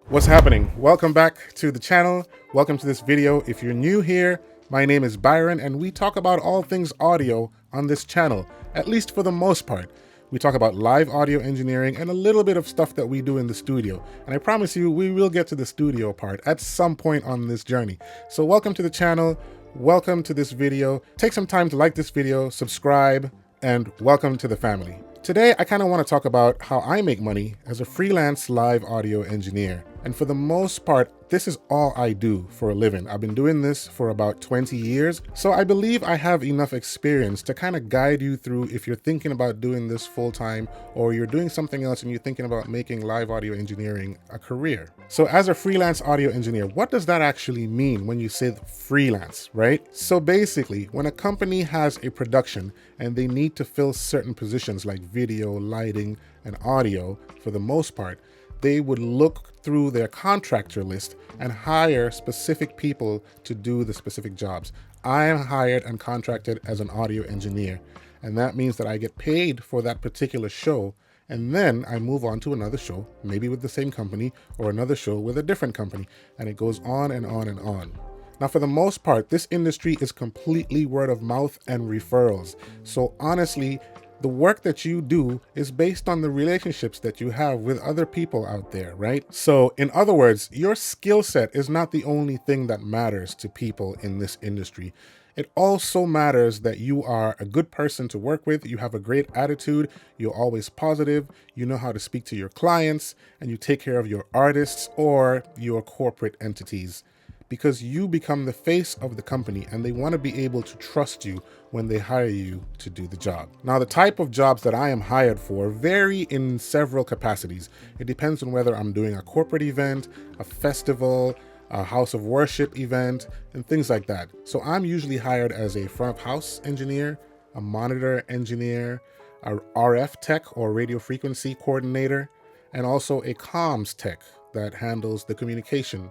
What's happening? Welcome back to the channel. Welcome to this video. If you're new here, my name is Byron and we talk about all things audio on this channel, at least for the most part. We talk about live audio engineering and a little bit of stuff that we do in the studio. And I promise you, we will get to the studio part at some point on this journey. So welcome to the channel. Welcome to this video. Take some time to like this video, subscribe, and welcome to the family. Today, I kind of want to talk about how I make money as a freelance live audio engineer. And for the most part, this is all I do for a living. I've been doing this for about 20 years. So I believe I have enough experience to kind of guide you through if you're thinking about doing this full time or you're doing something else and you're thinking about making live audio engineering a career. So as a freelance audio engineer, what does that actually mean when you say freelance, right? So basically, when a company has a production and they need to fill certain positions like video, lighting, and audio, for the most part, they would look through their contractor list and hire specific people to do the specific jobs. I am hired and contracted as an audio engineer, and that means that I get paid for that particular show, and then I move on to another show, maybe with the same company, or another show with a different company, and it goes on and on and on. Now, for the most part, this industry is completely word of mouth and referrals. So honestly, the work that you do is based on the relationships that you have with other people out there, right? So in other words, your skill set is not the only thing that matters to people in this industry. It also matters that you are a good person to work with, you have a great attitude, you're always positive, you know how to speak to your clients, and you take care of your artists or your corporate entities. Because you become the face of the company and they want to be able to trust you when they hire you to do the job. Now, the type of jobs that I am hired for vary in several capacities. It depends on whether I'm doing a corporate event, a festival, a house of worship event, and things like that. So I'm usually hired as a front of house engineer, a monitor engineer, a RF tech or radio frequency coordinator, and also a comms tech that handles the communication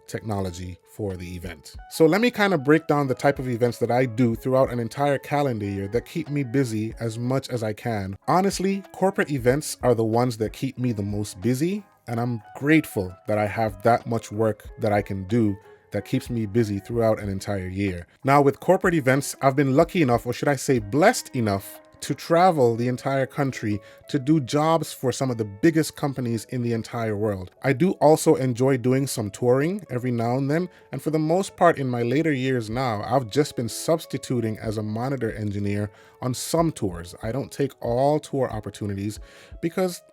technology for the event. So let me kind of break down the type of events that I do throughout an entire calendar year that keep me busy as much as I can. Honestly, corporate events are the ones that keep me the most busy, and I'm grateful that I have that much work that I can do that keeps me busy throughout an entire year. Now, with corporate events, I've been lucky enough, or should I say blessed enough, to travel the entire country to do jobs for some of the biggest companies in the entire world. I do also enjoy doing some touring every now and then, and for the most part in my later years now, I've just been substituting as a monitor engineer on some tours. I don't take all tour opportunities because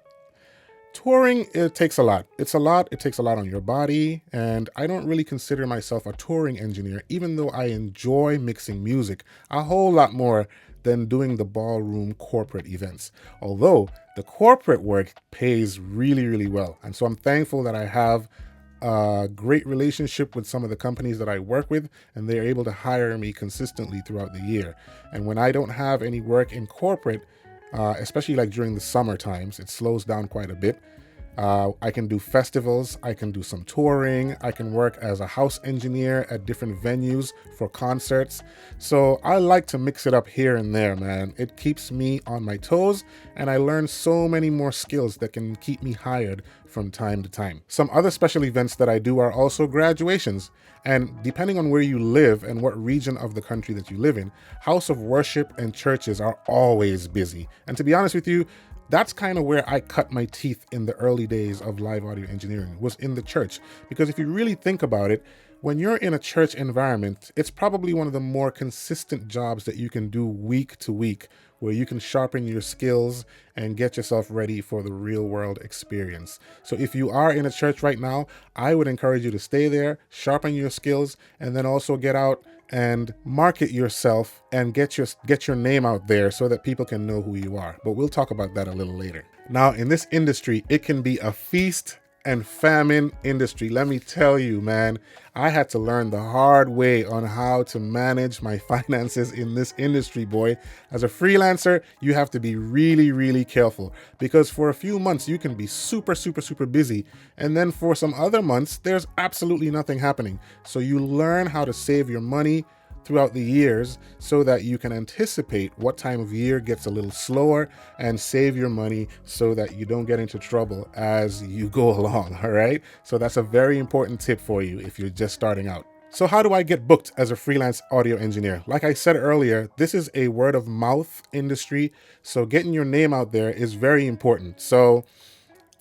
touring, it takes a lot. It takes a lot on your body, and I don't really consider myself a touring engineer, even though I enjoy mixing music a whole lot more than doing the ballroom corporate events. Although the corporate work pays really, really well. And so I'm thankful that I have a great relationship with some of the companies that I work with, and they're able to hire me consistently throughout the year. And when I don't have any work in corporate, especially like during the summer times, it slows down quite a bit. I can do festivals, I can do some touring, I can work as a house engineer at different venues for concerts. So I like to mix it up here and there, man. It keeps me on my toes, and I learn so many more skills that can keep me hired from time to time. Some other special events that I do are also graduations. And depending on where you live and what region of the country that you live in, house of worship and churches are always busy. And to be honest with you, that's kind of where I cut my teeth in the early days of live audio engineering, was in the church. Because if you really think about it, when you're in a church environment, it's probably one of the more consistent jobs that you can do week to week, where you can sharpen your skills and get yourself ready for the real world experience. So if you are in a church right now, I would encourage you to stay there, sharpen your skills, and then also get out and market yourself and get your name out there so that people can know who you are. But we'll talk about that a little later. Now, in this industry, it can be a feast and famine industry. Let me tell you, man, I had to learn the hard way on how to manage my finances in this industry, boy. As a freelancer, you have to be really, really careful, because for a few months you can be super, super, super busy. And then for some other months, there's absolutely nothing happening. So you learn how to save your money throughout the years so that you can anticipate what time of year gets a little slower and save your money so that you don't get into trouble as you go along, all right? So that's a very important tip for you if you're just starting out. So how do I get booked as a freelance audio engineer? Like I said earlier, this is a word of mouth industry, so getting your name out there is very important. So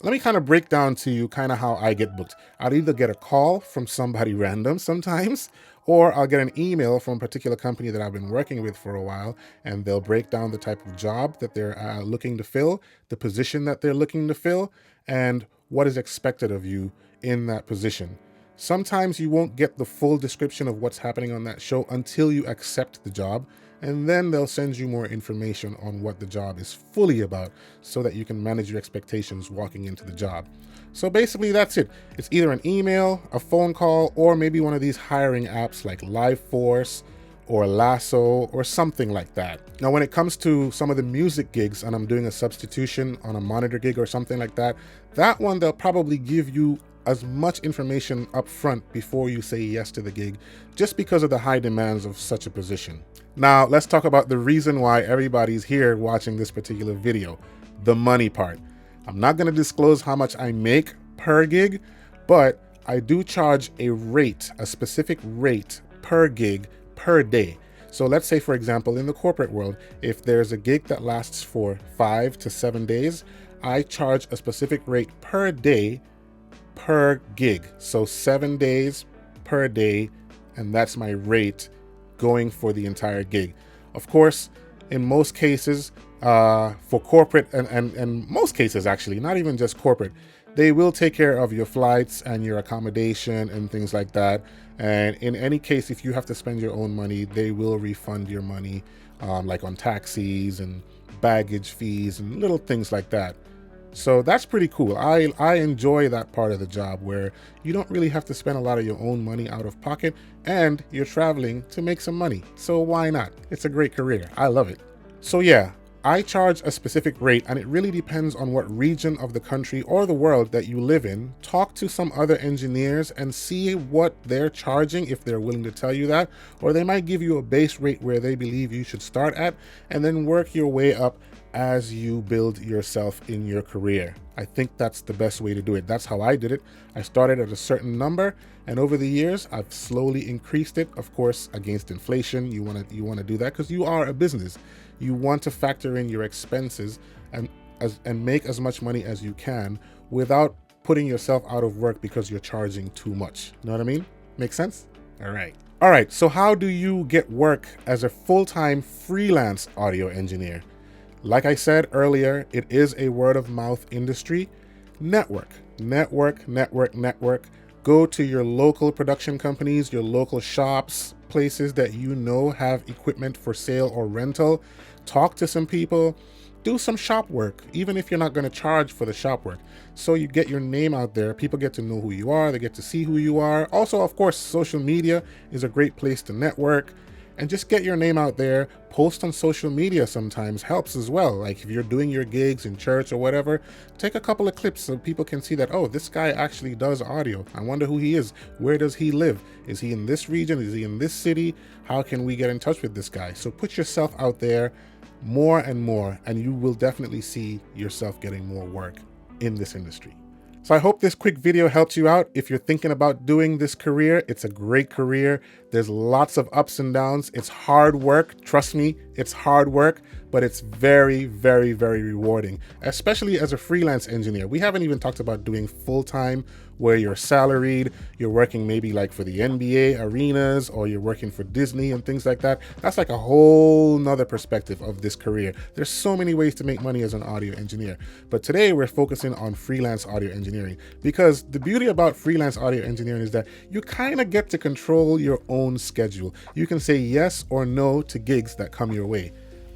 let me kind of break down to you kind of how I get booked. I'll either get a call from somebody random sometimes, or I'll get an email from a particular company that I've been working with for a while, and they'll break down the type of job that they're looking to fill, the position that they're looking to fill, and what is expected of you in that position. Sometimes you won't get the full description of what's happening on that show until you accept the job, and then they'll send you more information on what the job is fully about so that you can manage your expectations walking into the job. So basically that's it. It's either an email, a phone call, or maybe one of these hiring apps like LiveForce or Lasso or something like that. Now, when it comes to some of the music gigs and I'm doing a substitution on a monitor gig or something like that, that one they'll probably give you as much information up front before you say yes to the gig, just because of the high demands of such a position. Now, let's talk about the reason why everybody's here watching this particular video, the money part. I'm not going to disclose how much I make per gig, but I do charge a rate, a specific rate per gig per day. So let's say, for example, in the corporate world, if there's a gig that lasts for 5 to 7 days, I charge a specific rate per day per gig. So 7 days per day, and that's my rate going for the entire gig. Of course, in most cases, for corporate and most cases actually, not even just corporate, they will take care of your flights and your accommodation and things like that. And in any case, if you have to spend your own money, they will refund your money, like on taxis and baggage fees and little things like that. So that's pretty cool. I enjoy that part of the job where you don't really have to spend a lot of your own money out of pocket and you're traveling to make some money. So why not? It's a great career. I love it. So yeah, I charge a specific rate, and it really depends on what region of the country or the world that you live in. Talk to some other engineers and see what they're charging, if they're willing to tell you that, or they might give you a base rate where they believe you should start at, and then work your way up as you build yourself in your career. I think that's the best way to do it. That's how I did it. I started at a certain number, and over the years, I've slowly increased it. Of course, against inflation, you want to do that because you are a business. You want to factor in your expenses and make as much money as you can without putting yourself out of work because you're charging too much. Know what I mean? Make sense? All right. So how do you get work as a full-time freelance audio engineer? Like I said earlier, it is a word of mouth industry. Network. Go to your local production companies, your local shops, places that you know have equipment for sale or rental. Talk to some people, do some shop work, even if you're not going to charge for the shop work. So you get your name out there, people get to know who you are, they get to see who you are. Also, of course, social media is a great place to network. And just get your name out there. Post on social media sometimes helps as well. Like if you're doing your gigs in church or whatever, take a couple of clips so people can see that, oh, this guy actually does audio. I wonder who he is. Where does he live? Is he in this region? Is he in this city? How can we get in touch with this guy? So put yourself out there more and more, and you will definitely see yourself getting more work in this industry. So I hope this quick video helped you out. If you're thinking about doing this career, it's a great career. There's lots of ups and downs. It's hard work. Trust me, it's hard work, but it's very, very, very rewarding, especially as a freelance engineer. We haven't even talked about doing full-time where you're salaried, you're working maybe like for the NBA arenas, or you're working for Disney and things like that. That's like a whole nother perspective of this career. There's so many ways to make money as an audio engineer, but today we're focusing on freelance audio engineering, because the beauty about freelance audio engineering is that you kind of get to control your own schedule. You can say yes or no to gigs that come your way.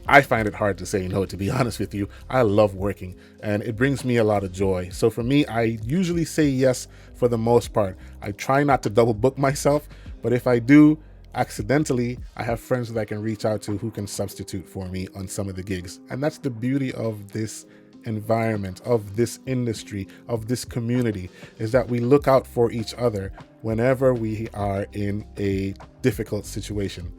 I find it hard to say no, to be honest with you. I love working and it brings me a lot of joy. So for me, I usually say yes for the most part. I try not to double book myself, but if I do, accidentally, I have friends that I can reach out to who can substitute for me on some of the gigs. And that's the beauty of this environment, of this industry, of this community, is that we look out for each other whenever we are in a difficult situation.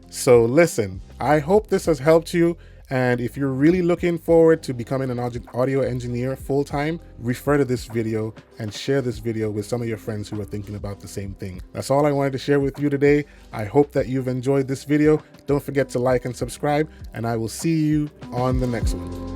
So listen, I hope this has helped you. And if you're really looking forward to becoming an audio engineer full-time, refer to this video and share this video with some of your friends who are thinking about the same thing. That's all I wanted to share with you today. I hope that you've enjoyed this video. Don't forget to like and subscribe, and I will see you on the next one.